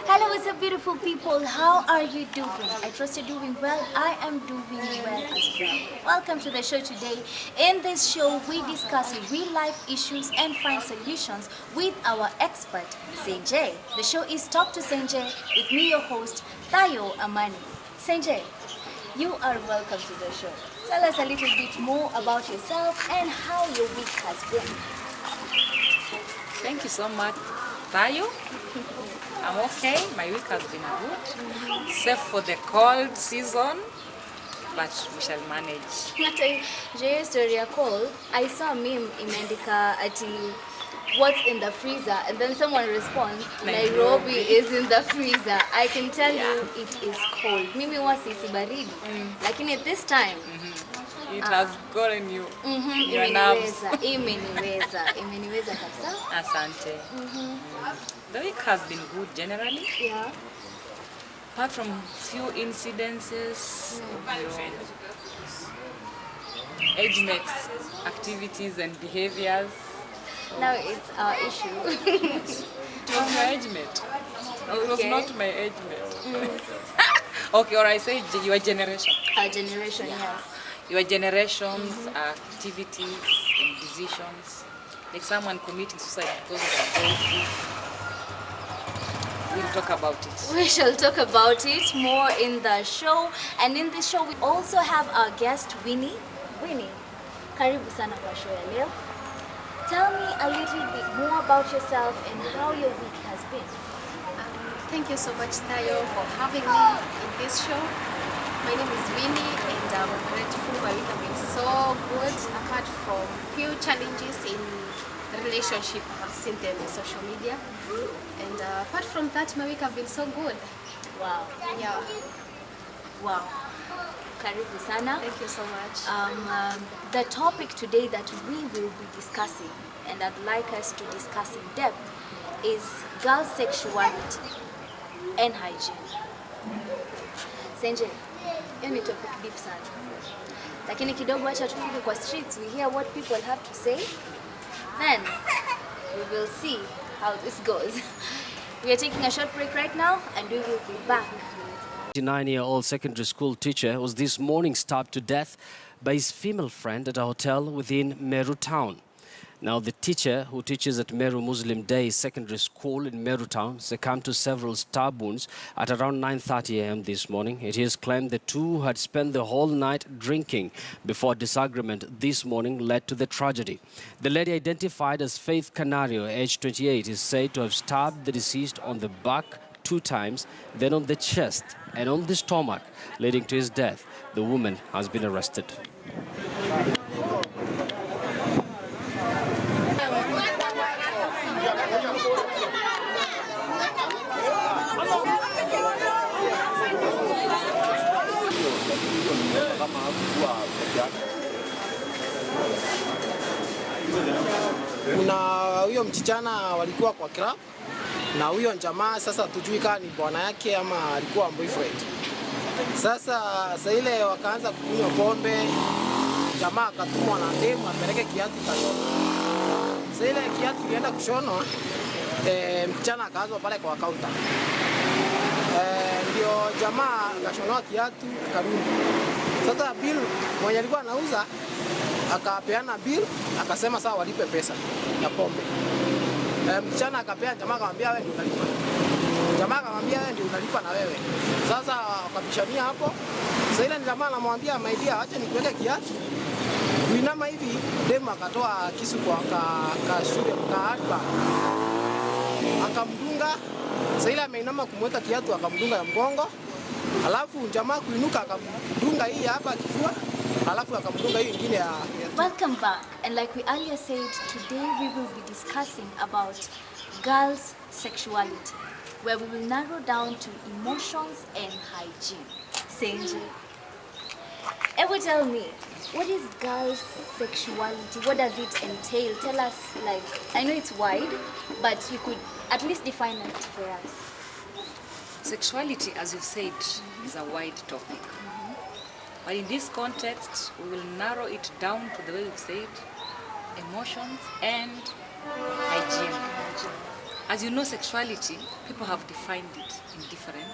Hello, what's up, beautiful people? How are you doing? I trust you're doing well. I am doing well as well. Welcome to the show today. In this show, we discuss real life issues and find solutions with our expert, Senjay. The show is Talk to Senjay with me, your host, Tayo Amani. Senjay, you are welcome to the show. Tell us a little bit more about yourself and how your week has been. Thank you so much, Tayo. I'm okay. My week has been good, except for the cold season, but we shall manage. Hata hiyo story ya call, I saw a meme imeandika ati what's in the freezer, and then someone responds Nairobi is in the freezer. I can tell you it is cold. Mimi huwa sisi baridi, lakini at this time It has gotten you. Your nerves. imeniweza kabisa. Asante. The week has been good generally. Yeah. Apart from few incidences, age mates activities and behaviors. Now it's our issue. It was my age mate. It was Okay. not my age mate. Okay, or I say your generation. Our generation, yes. Your generation's activities and decisions. Like someone committing suicide because of their boyfriend. We'll talk about it. We shall talk about it more in the show. And in this show, we also have our guest, Winnie. Winnie, karibu sana kwa show ya leo. Tell me a little bit more about yourself and how your week has been. Thank you so much, Tayo, for having me in this show. My name is Winnie, and I'm grateful. My week has been so good, apart from few challenges in relationship. I've seen them in social media. And apart from that, my week has been so good. Wow. Yeah. Wow. Karibu sana. Thank you so much. The topic today that we will be discussing, and I'd like us to discuss in depth, is girl sexuality and hygiene. Senje, hiyo ni topic deep sana. Lakini kidogo acha tufike kwa streets, we hear what people have to say. Then we will see how this goes. We are taking a short break right now and we will be back. 29-year-old secondary school teacher was this morning stabbed to death by his female friend at a hotel within Meru town. Now, the teacher, who teaches at Meru Muslim Day Secondary School in Meru town, succumbed to several stab wounds at around 9:30 a.m. this morning. It is claimed the two had spent the whole night drinking before disagreement this morning led to the tragedy. The lady, identified as Faith Canario, aged 28, is said to have stabbed the deceased on the back 2 times, then on the chest and on the stomach, leading to his death. The woman has been arrested. Kuna huyo mchichana walikuwa kwa club na huyo jamaa, sasa tujui kama ni bwana yake ama alikuwa boyfriend. Sasa ile wakaanza kunywa pombe, jamaa akatumwa na demu apeleke kiatu kashona. Sasa ile kiatu ilienda kushonwa, mchichana akaanza pale kwa counter. Ndio jamaa akashonwa kiatu karudi. Sasa bill mwenye alikuwa anauza akapeana bill, akasema sawa walipe pesa ya pombe. Mchana akapea jamaa, akamwambia wewe ndio unalipa. Jamaa akamwambia wewe ndio unalipa na wewe. Sasa wakabishania hapo. Sasa ile jamaa anamwambia my dear, acha nikuweke kiatu. Kuinama hivi demu akatoa kisu kwa kashure kaadba. Akamdunga. Sasa ile ameinama kumweka kiatu akamdunga ya mgongo. Alafu jamaa kuinuka akamdunga hii hapa kifua. Alafu akamdunga hii nyingine ya Welcome back, and like we earlier said, today we will be discussing about girls' sexuality, where we will narrow down to emotions and hygiene. Senji, ever tell me, what is girls' sexuality? What does it entail? Tell us, like, I know it's wide, but you could at least define it for us. Sexuality, as you've said, is a wide topic. But in this context, we will narrow it down to the way we've said, emotions and hygiene. As you know, sexuality, people have defined it in different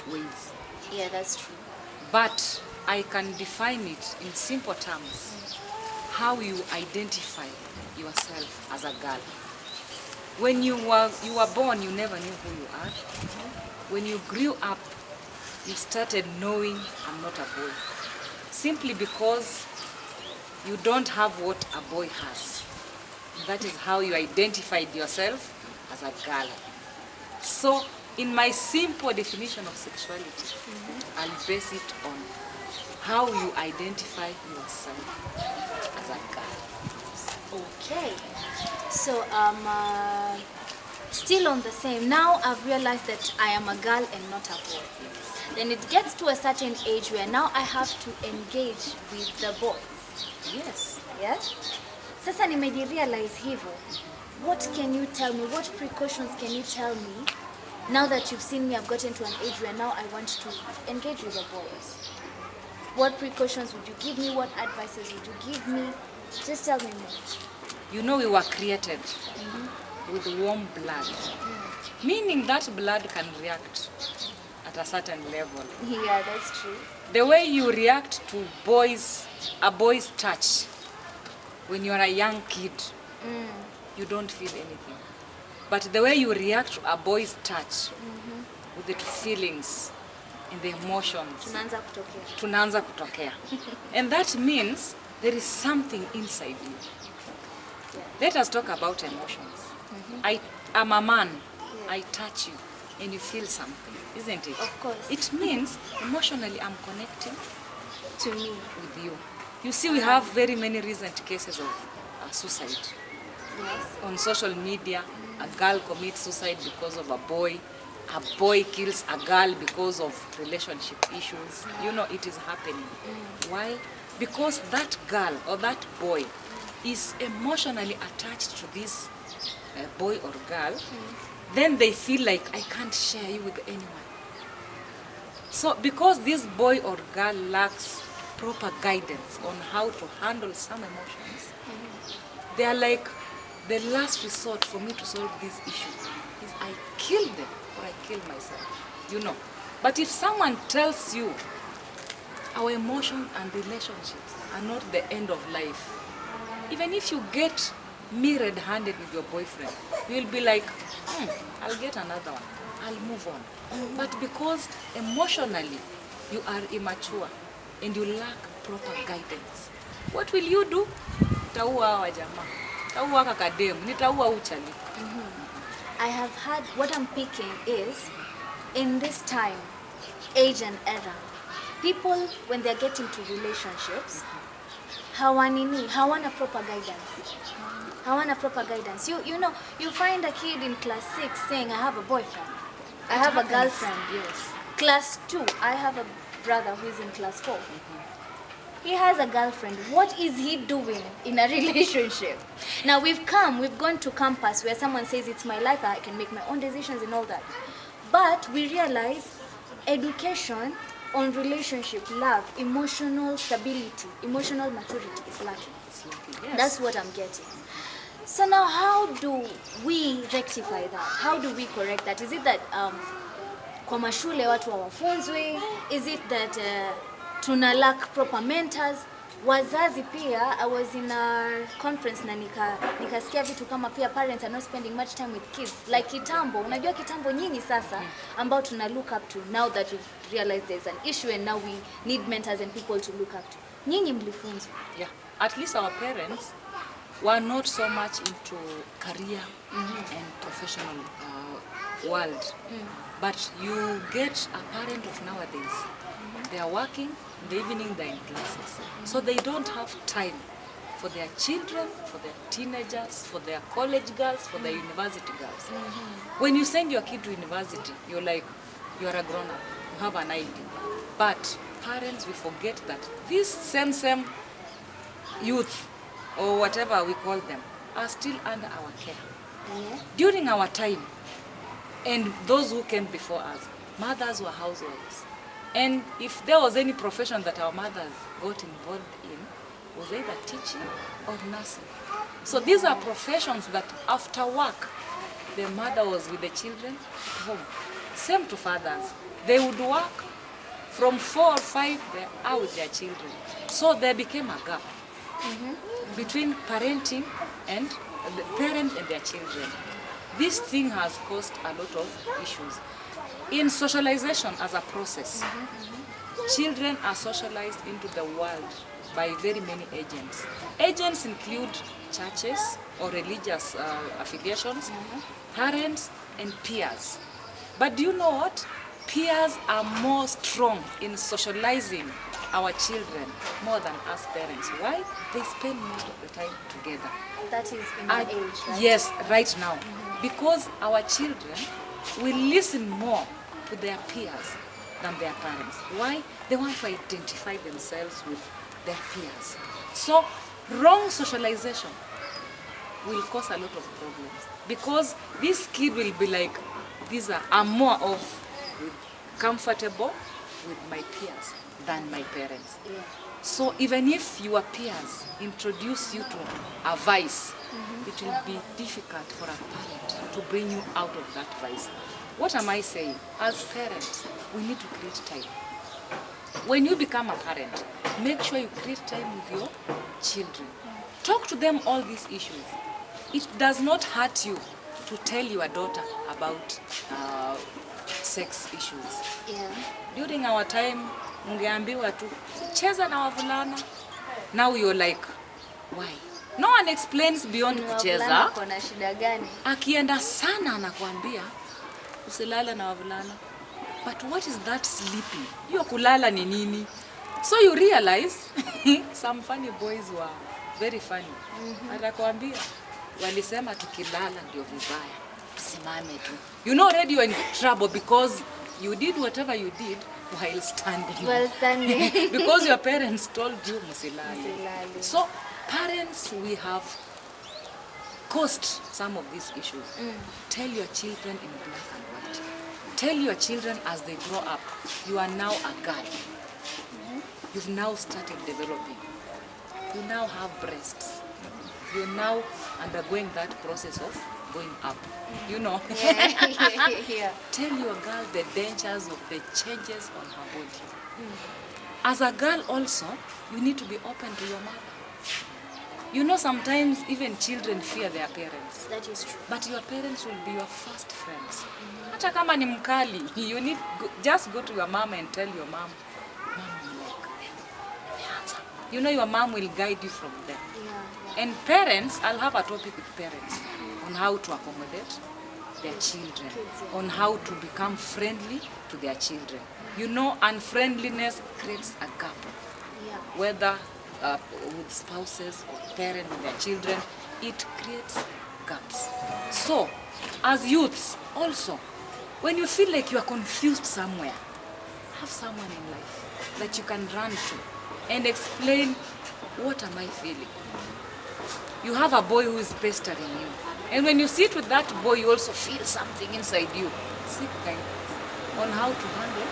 ways. Yeah, that's true. But I can define it in simple terms. How you identify yourself as a girl. When you were born, you never knew who you are. When you grew up, you started knowing I'm not a boy. Simply because you don't have what a boy has. That is how you identified yourself as a girl. So, in my simple definition of sexuality, I'll base it on how you identify yourself as a girl. Okay. So still on the same. Now I've realized that I am a girl and not a boy. Then it gets to a certain age where now I have to engage with the boys. Yes. Yes? Sasa nimejirealize hivyo. What can you tell me? What precautions can you tell me now that you've seen me? I've gotten to an age where now I want to engage with the boys. What precautions would you give me? What advices would you give me? Just tell me more. You know we were created with warm blood. Meaning that blood can react at a certain level. Yeah, that's true. The way you react to a boy's touch, when you're a young kid, you don't feel anything. But the way you react to a boy's touch, with the feelings and the emotions, tunaanza kutokea. And that means there is something inside you. Let us talk about emotions. I'm a man, I touch you, and you feel something, isn't it? Of course. It means emotionally I'm connecting To me. with you. You see, we have very many recent cases of suicide. Yes. On social media, a girl commits suicide because of a boy kills a girl because of relationship issues. You know, it is happening. Why? Because that girl or that boy is emotionally attached to this boy or girl, then they feel like I can't share you with anyone. So because this boy or girl lacks proper guidance on how to handle some emotions, they are like, the last resort for me to solve this issue is I kill them or I kill myself, you know. But if someone tells you our emotions and relationships are not the end of life, even if you get me red-handed with your boyfriend, you'll be like, I'll get another one, I'll move on. But because emotionally you are immature and you lack proper guidance, what will you do? Taua hawa jamaa, taua kakadem, nitaua uchali. I have had, what I'm picking is, in this time, age and era, people, when they're getting to relationships, hawana proper guidance. Hawana proper guidance. You know, you find a kid in class 6 saying, I have a boyfriend, I have a girlfriend. Yes. Class 2, I have a brother who is in class 4. He has a girlfriend. What is he doing in a relationship? Now we've gone to campus where someone says it's my life, I can make my own decisions and all that. But we realize education on relationship, love, emotional stability, emotional maturity is lacking. Yes. That's what I'm getting. So now how do we rectify that? How do we correct that? Is it that kwa mashule watu hawafunzwi? Is it that tuna lack proper mentors? Wazazi pia, I was in a conference na nikasikia vitu kama pia parents are not spending much time with kids. Like kitambo, unajua kitambo nyinyi sasa ambao tuna look up to now that we've realized there's an issue and now we need mentors and people to look up to. Nyinyi mlifunzwa. Yeah. At least our parents were not so much into career and professional world. But you get a parent of nowadays. They are working, in the evening they're in classes. So they don't have time for their children, for their teenagers, for their college girls, for their university girls. When you send your kid to university, you're like, you're a grown-up, you have an idea. But parents, we forget that these same youth, or whatever we call them, are still under our care. Yeah. During our time, and those who came before us, mothers were housewives. And if there was any profession that our mothers got involved in, was either teaching or nursing. So these are professions that after work, the mother was with the children at home. Same to fathers. They would work from 4 or 5, they're out with their children. So there became a gap between parenting and the parent and their children. This thing has caused a lot of issues. In socialization as a process, children are socialized into the world by very many agents. Agents include churches or religious affiliations, parents, and peers. But do you know what? Peers are more strong in socializing our children more than us parents. Why? They spend most of the time together. That is in the age, right? Yes, right now. Because our children will listen more to their peers than their parents. Why? They want to identify themselves with their peers. So wrong socialization will cause a lot of problems. Because this kid will be like, I'm more of comfortable with my peers than my parents. Yeah. So even if your peers introduce you to a vice, it will be difficult for a parent to bring you out of that vice. What am I saying? As parents, we need to create time. When you become a parent, make sure you create time with your children. Talk to them all these issues. It does not hurt you to tell your daughter about sex issues. Yeah. During our time, ungeambiwa tu, cheza na wavulana. Now you're like, why? No one explains beyond kucheza. Kuna shida gani? Akienda sana anakuambia, usilala na wavulana. But what is that sleeping? Hiyo kulala ni nini? So you realize, some funny boys were very funny. Atakwambia, walisema tukilala ndio vibaya. Tusimame tu. You know already you're in trouble because you did whatever you did while standing. While standing. Because your parents told you musilale. Musilale. So parents, we have caused some of these issues. Tell your children in black and white. Tell your children as they grow up, you are now a girl. You've now started developing. You now have breasts. You're now undergoing that process of going up. You know. Yeah. Tell your girl the dangers of the changes on her body. As a girl also, you need to be open to your mother. You know, sometimes even children fear their parents. That is true. But your parents will be your first friends. Hata kama ni mkali, you need just go to your mom and tell your mom, you know your mom will guide you from there. Yeah. And parents, I'll have a topic with parents on how to accommodate their children, on how to become friendly to their children. You know, unfriendliness creates a gap, Yeah. whether with spouses or parents with their children, it creates gaps. So, as youths also, when you feel like you are confused somewhere, have someone in life that you can run to and explain, what am I feeling? You have a boy who is pestering you. And when you sit with that boy, you also feel something inside you. Seek guidance on how to handle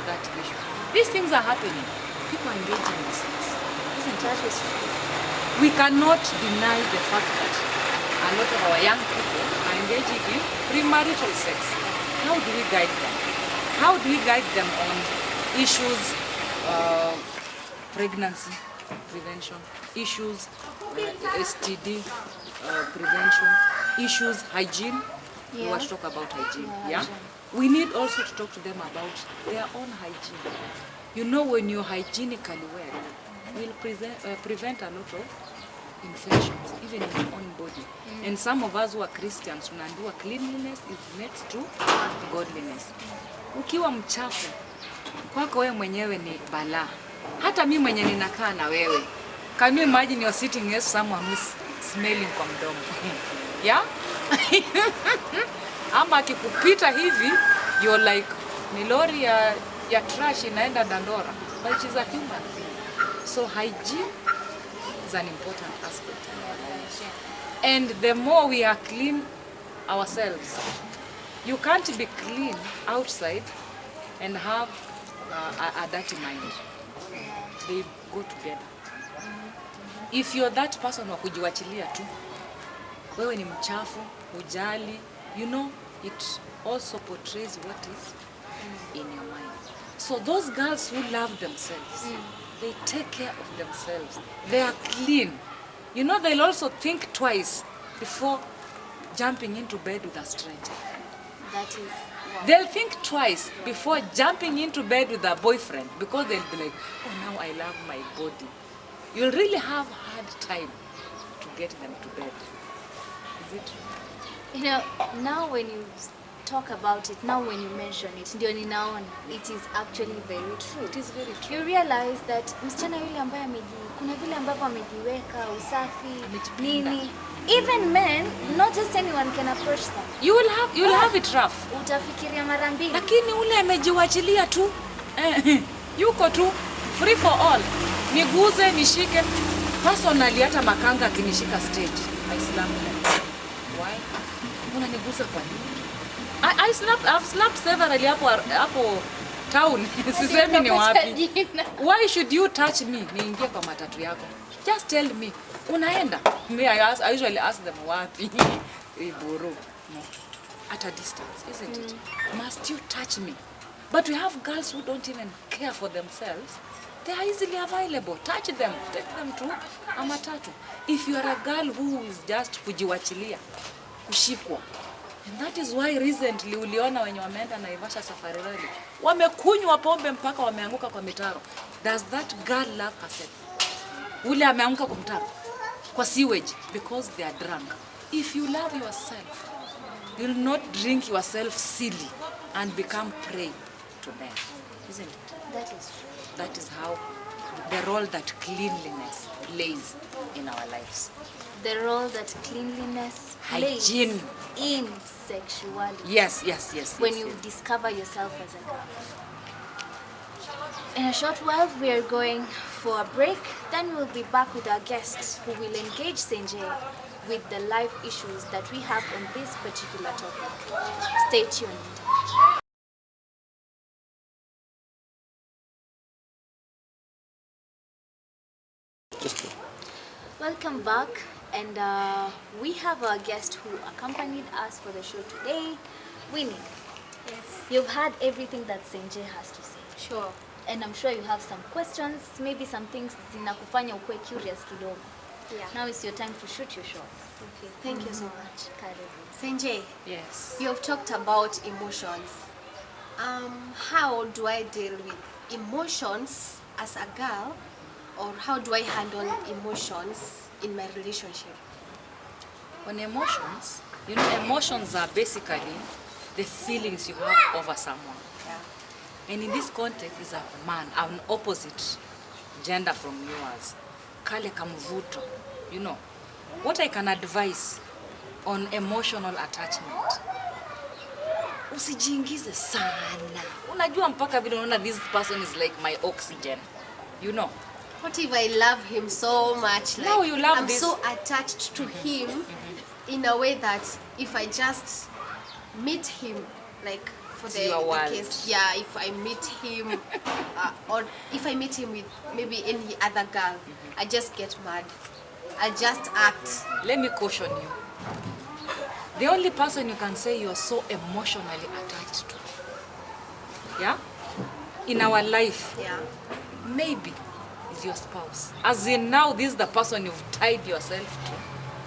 that issue. These things are happening. People are engaging in sex. Isn't that true? We cannot deny the fact that a lot of our young people are engaging in premarital sex. How do we guide them? How do we guide them on issues, pregnancy prevention, issues, STD prevention, issues, hygiene? We want to talk about hygiene. Yeah? We need also to talk to them about their own hygiene. You know, when you're hygienically well, will prevent a lot of infections, even in your own body. And some of us who are Christians, tunaambiwa cleanliness is next to godliness. Ukiwa mchafu, kwako wewe mwenyewe ni balaa. Hata mimi mwenye ninakaa na wewe. Can you imagine you're sitting next to someone who's smelling kwa mdomo? Yeah? Ama akikupita hivi, you're like, ni lori ya trash inaenda Dandora. But she's a human being. So hygiene is an important aspect. And the more we are clean ourselves, you can't be clean outside and have a dirty mind. They go together. If you're that person wa kujiwachilia tu, wewe ni mchafu, hujali, you know, it also portrays what is in your mind. So those girls who love themselves, they take care of themselves. They are clean. You know, they'll also think twice before jumping into bed with a stranger. That is wow. They'll think twice before jumping into bed with a boyfriend, because they'll be like, oh, now I love my body. You'll really have hard time to get them to bed. Is it true? You know, now when you talk about it, now when you mention it, ndio ninaona it is actually very true. It is very true. You realize that msichana yule ambaye kuna vile ambavyo amejiweka usafi, Amejipenda. nini. Even men, not just anyone can approach them. You'll have it rough. Utafikiria mara mbili. Lakini ule amejiwachilia tu. Yuko tu free for all. Niguze, nishike. Personally hata makanga akinishika stage, I slap them. Why? Unaniguza kwa nini? I've slapped several hapo town. Sisemi ni wapi. Why should you touch me? Niingie kwa matatu yako. Just tell me. Unaenda? Me, I usually ask them wapi. Iburu. No. At a distance, isn't it? Must you touch me? But we have girls who don't even care for themselves. They are easily available. Touch them. Take them to a matatu. If you are a girl who is just kujiwachilia, kushikwa. And that is why recently uliona wenye wameenda Naivasha safari rally, wamekunywa pombe mpaka wameanguka kwa mitaro. Does that girl love herself? Ule ameanguka kwa mtaro, kwa sewage, because they are drunk. If you love yourself, you'll not drink yourself silly and become prey to them. Isn't it? That is true. That is how the role that cleanliness plays in our lives. The role that cleanliness Hygiene. plays in sexuality. Yes. When yes, you yes. discover yourself as a girl. In a short while, we are going for a break. Then we'll be back with our guest who will engage Senjay with the life issues that we have on this particular topic. Stay tuned. Welcome back, and we have our guest who accompanied us for the show today, Winnie. Yes. You've heard everything that Senjay has to say. Sure. And I'm sure you have some questions, maybe some things zinakufanya ukue curious kidogo. Yeah. Now it's your time to shoot your shot. Okay. Thank you so much. Karibu. Senjay, Yes. you have talked about emotions. How do I deal with emotions as a girl, or how do I handle emotions in my relationship? On emotions, you know, emotions are basically the feelings you have over someone. Yeah. And in this context is a man, an opposite gender from yours. Kale kamvuto. You know, what I can advise on emotional attachment. Usijiingize sana. Unajua mpaka vile unaona this person is like my oxygen. You know. What if I love him so much? Like, Now you love I'm this. so attached to him in a way that if I just meet him, like for It's the your world. case, yeah, if I meet him, or if I meet him with maybe any other girl, I just get mad. I just act. Let me caution you. The only person you can say you are so emotionally attached to, yeah, in our life, Yeah. maybe is your spouse. As in now, this is the person you've tied yourself to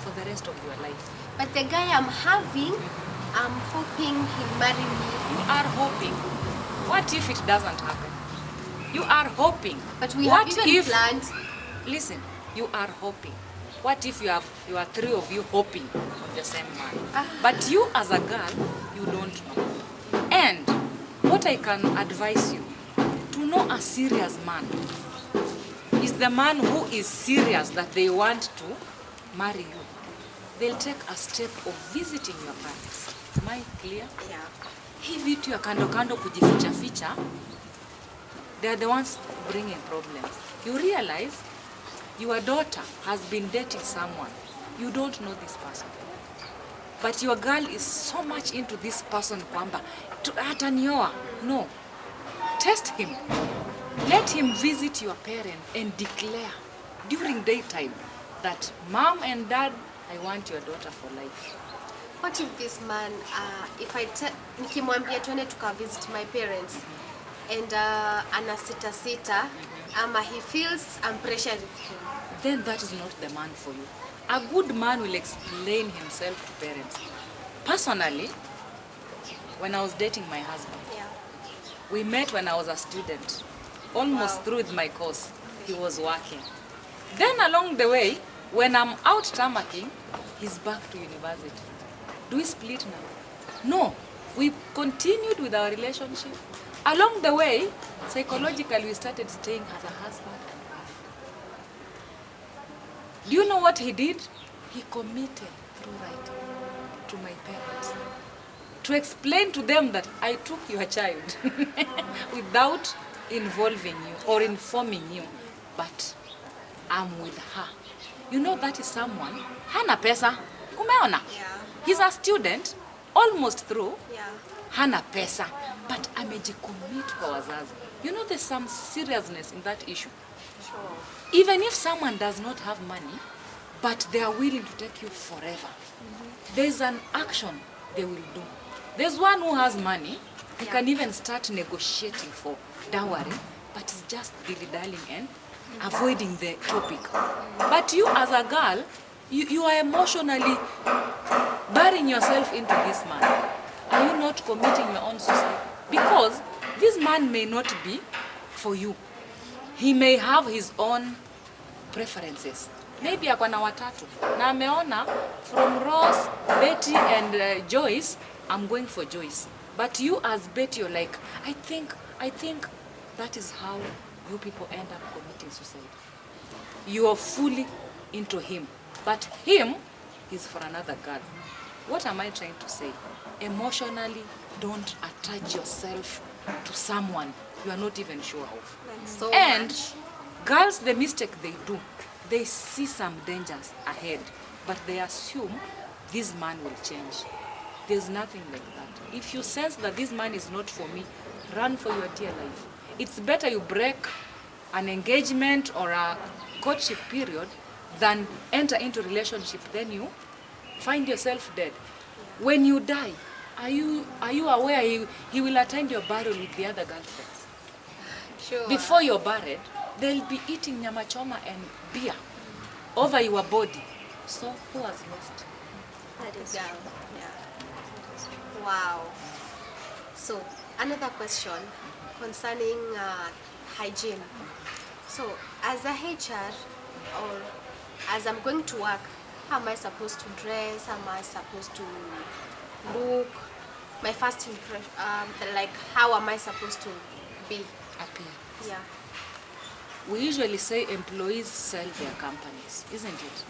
for the rest of your life. But the guy I'm having, I'm hoping he'll marry me. You are hoping. What if it doesn't happen? You are hoping. But we What have even if, planned. listen, you are hoping. What if you are three of you hoping on the same man? But you as a girl, you don't know. And what I can advise you, to know a serious man is the man who is serious that they want to marry you. They'll take a step of visiting your parents. Am I clear? Yeah. Hii vitu ya kando kando kujificha ficha, they are the ones bringing problems. You realize your daughter has been dating someone. You don't know this person. But your girl is so much into this person kwamba atanioa. No. Test him. Let him visit your parents and declare during daytime that mom and dad, I want your daughter for life. what if this man, if nikimwambia tuende visit my parents and ana sita, he feels I'm pressuring him. Then that is not the man for you. A good man will explain himself to parents. Personally, when I was dating my husband, Yeah. we met when I was a student, almost Wow. through with my course. He was working. Then along the way, when I'm out tarmacking, he's back to university. Do we split now? No. We continued with our relationship. Along the way, psychologically, we started staying as a husband and wife. Do you know what he did? He committed through writing to my parents to explain to them that I took your child without involving you or informing you, but I'm with her. You know, that is someone, hana pesa, umeona? Yeah. He's a student, almost through, Yeah. hana pesa, but amejicommit kwa wazazi. You know, there's some seriousness in that issue. Sure. Even if someone does not have money, but they are willing to take you forever, there's an action they will do. There's one who has money, he can even start negotiating for dowry, but it's just dilly-dallying and avoiding the topic. But you as a girl, you are emotionally burying yourself into this man. Are you not committing your own suicide? Because this man may not be for you. He may have his own preferences. Maybe ako na watatu. Na ameona from Rose, Betty and Joyce, I'm going for Joyce. But you as Betty, you're like, I think that is how you people end up committing suicide. You are fully into him. But him is for another girl. What am I trying to say? Emotionally, don't attach yourself to someone you are not even sure of. Like so And much. girls, the mistake they do, they see some dangers ahead, but they assume this man will change. There's nothing like that. If you sense that this man is not for me, run for your dear life. It's better you break an engagement or a courtship period than enter into relationship, then you find yourself dead. When you die, are you aware he will attend your burial with the other girlfriends? Sure. Before you're buried, they'll be eating nyama choma and beer over your body. So who has lost? That is Yeah. true. Yeah. Wow. So another question concerning hygiene. So as a HR or as I'm going to work, how am I supposed to dress? How am I supposed to look? My first impression, like how am I supposed to be? Appear. Yeah. We usually say employees sell their companies, isn't it?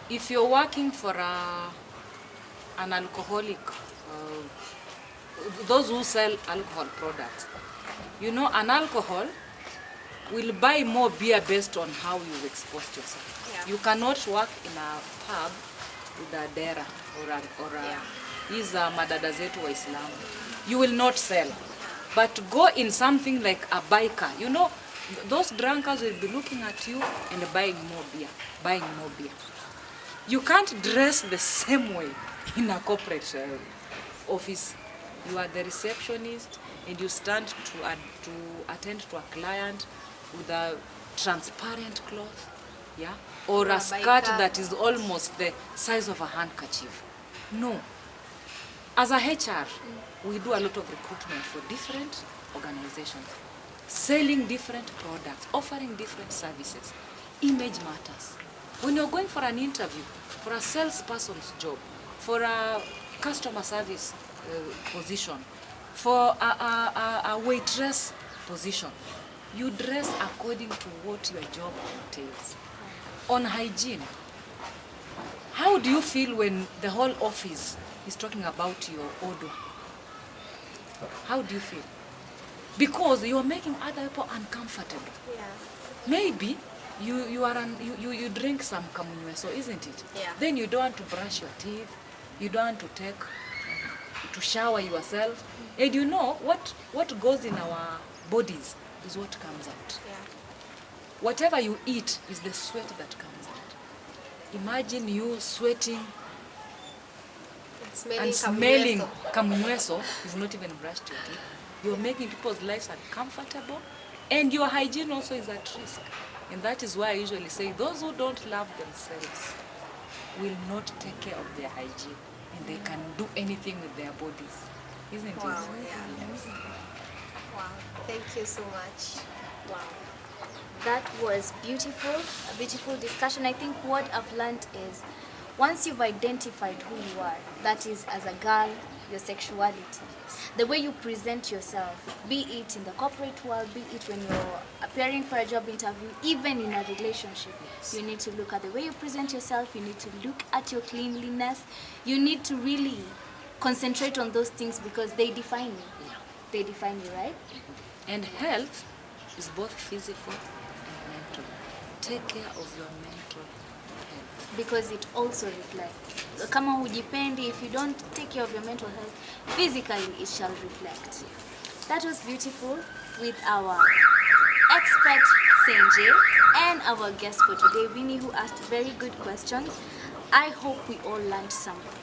If you're working for an alcoholic, those who sell alcohol products, you know, an alcohol will buy more beer based on how you exposed yourself. Yeah. You cannot work in a pub with a dera or a these are madada zetu Waislamu. You will not sell. But go in something like a biker. You know, those drunkards will be looking at you and buying more beer. You can't dress the same way in a corporate office. You are the receptionist and you stand to attend to a client with a transparent cloth, yeah, or a skirt that is almost the size of a handkerchief. No. As a HR, we do a lot of recruitment for different organizations, selling different products, offering different services. Image matters. When you're going for an interview, for a salesperson's job, for a customer service position, for a waitress position, you dress according to what your job entails. On hygiene, how do you feel when the whole office is talking about your odor? How do you feel? Because you are making other people uncomfortable. Yeah. Maybe you drink some kamunyweso, isn't it? Yeah. Then you don't want to brush your teeth, you don't want to shower yourself. And you know what goes in our bodies is what comes out. Yeah. Whatever you eat is the sweat that comes out. Imagine you sweating Smelling smelling kamweso. kamweso, you've not even brushed your teeth. You're making people's lives uncomfortable, and your hygiene also is at risk. And that is why I usually say those who don't love themselves will not take care of their hygiene, and they can do anything with their bodies. Isn't Wow, it? yeah. Yes. Wow. Thank you so much. Wow. That was beautiful, a beautiful discussion. I think what I've learned is once you've identified who you are, that is as a girl, your sexuality, the way you present yourself, be it in the corporate world, be it when you're appearing for a job interview, even in a relationship, you need to look at the way you present yourself, you need to look at your cleanliness, you need to really concentrate on those things because they define you. They define you, right? And health is both physical and mental. Take care of your mental health. Because it also reflects. Kama hujipendi, if you don't take care of your mental health, physically it shall reflect. That was beautiful with our expert Senje and our guest for today, Winnie, who asked very good questions. I hope we all learned something.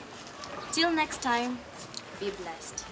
Till next time, be blessed.